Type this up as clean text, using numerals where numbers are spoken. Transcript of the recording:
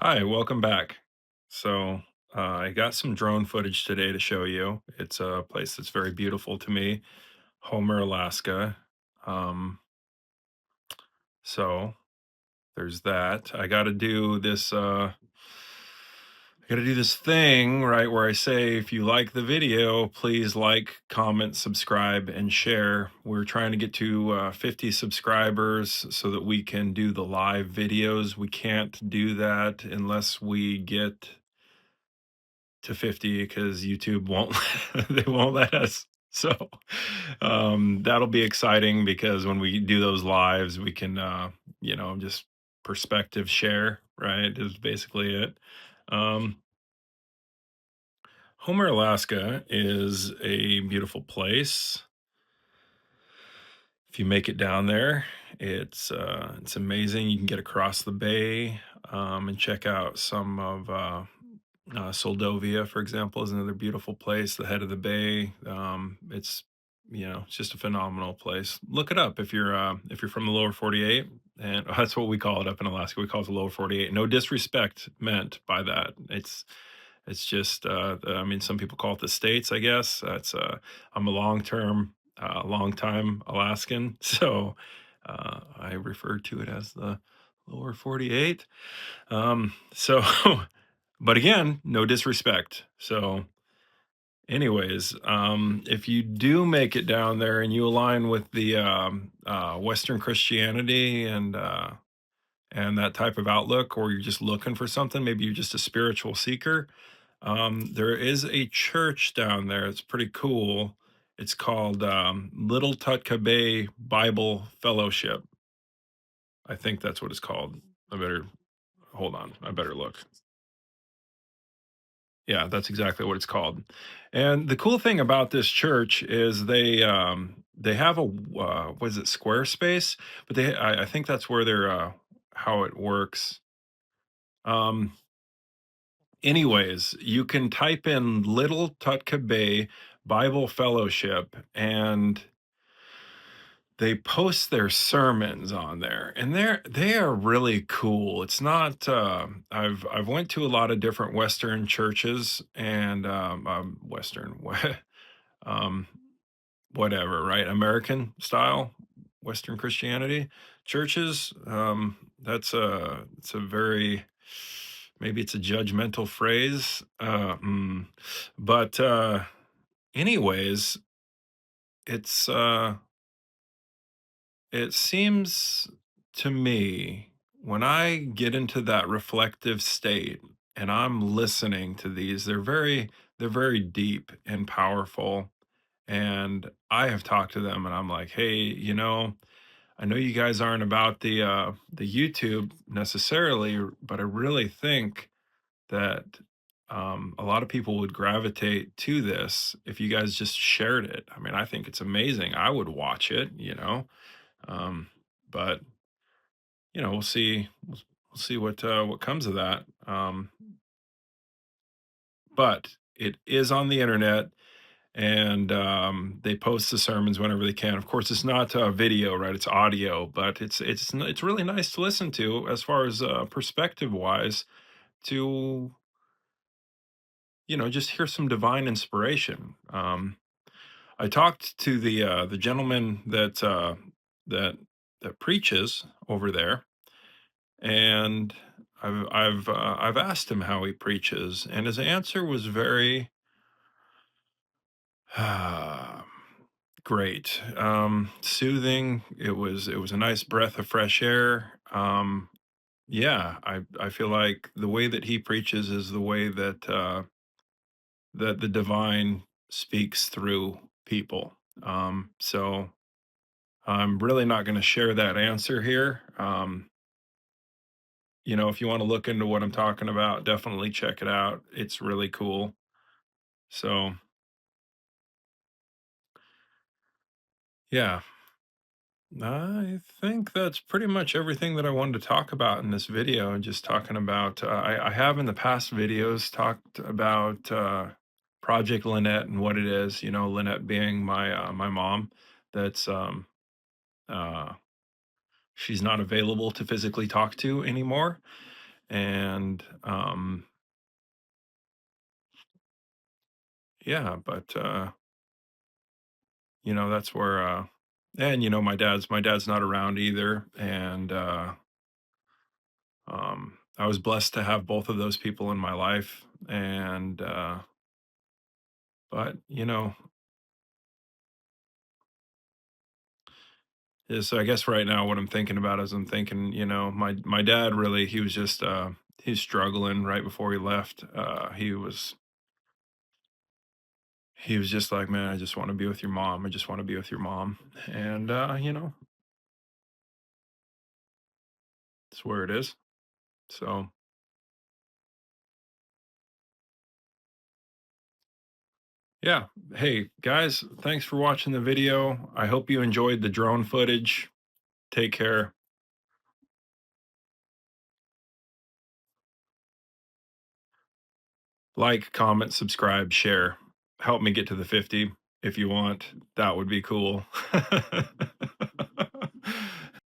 Hi, welcome back. So, I got some drone footage today to show you. It's a place that's very beautiful to me, Homer, Alaska. Um, so there's that. I got to do this thing, right, where I say if you like the video, please like, comment, subscribe, and share. We're trying to get to 50 subscribers so that we can do the live videos. We can't do that unless we get to 50 because YouTube won't they won't let us. So that'll be exciting because when we do those lives, we can just perspective share, right? Is basically it. Um, Homer, Alaska is a beautiful place. If you make it down there, it's amazing. You can get across the bay and check out some of Soldovia, for example, is another beautiful place. The head of the bay. It's just a phenomenal place. Look it up if you're from the lower 48, and that's what we call it up in Alaska. We call it the lower 48. No disrespect meant by that. It's just I mean, some people call it the states. I guess I'm a long time Alaskan, so I refer to it as the lower 48. So but again, no disrespect. So, anyways, if you do make it down there and you align with the Western Christianity and that type of outlook, or you're just looking for something, maybe you're just a spiritual seeker. There is a church down there. It's pretty cool. It's called Little Tutka Bay Bible Fellowship. I think that's what it's called. I better hold on. I better look. Yeah, that's exactly what it's called. And the cool thing about this church is they have a what is it, Squarespace? But I think that's where they're how it works. Um, anyways, you can type in Little Tutka Bay Bible Fellowship, and they post their sermons on there, and they are really cool. It's not I've went to a lot of different Western churches and Western um whatever, right? American style Western Christianity churches. It's a very, maybe it's a judgmental phrase. But anyways, it's it seems to me, when I get into that reflective state and I'm listening to these, they're very deep and powerful. And I have talked to them and I'm like, "Hey, I know you guys aren't about the YouTube necessarily, but I really think that a lot of people would gravitate to this if you guys just shared it. I mean, I think it's amazing. I would watch it. Um, but we'll see. We'll see what comes of that. But it is on the internet, and they post the sermons whenever they can. Of course, it's not video, right? It's audio, but it's really nice to listen to as far as perspective wise to just hear some divine inspiration. I talked to the gentleman that that preaches over there, and I've asked him how he preaches, and his answer was very great, soothing. It was a nice breath of fresh air. Yeah, I feel like the way that he preaches is the way that the divine speaks through people. So I'm really not going to share that answer here. If you want to look into what I'm talking about, definitely check it out. It's really cool. So yeah, I think that's pretty much everything that I wanted to talk about in this video. And just talking about, I have in the past videos talked about Project Lynette and what it is. Lynette being my mom. That's uh, she's not available to physically talk to anymore, And yeah, but that's where and my dad's not around either. And I was blessed to have both of those people in my life. And but so I guess right now what I'm thinking about is I'm thinking, my dad really, he was just he's struggling right before he left. He was just like, man, I just want to be with your mom. I just want to be with your mom. And it's where it is. So yeah. Hey guys, thanks for watching the video. I hope you enjoyed the drone footage. Take care. Like, comment, subscribe, share. Help me get to the 50 if you want. That would be cool.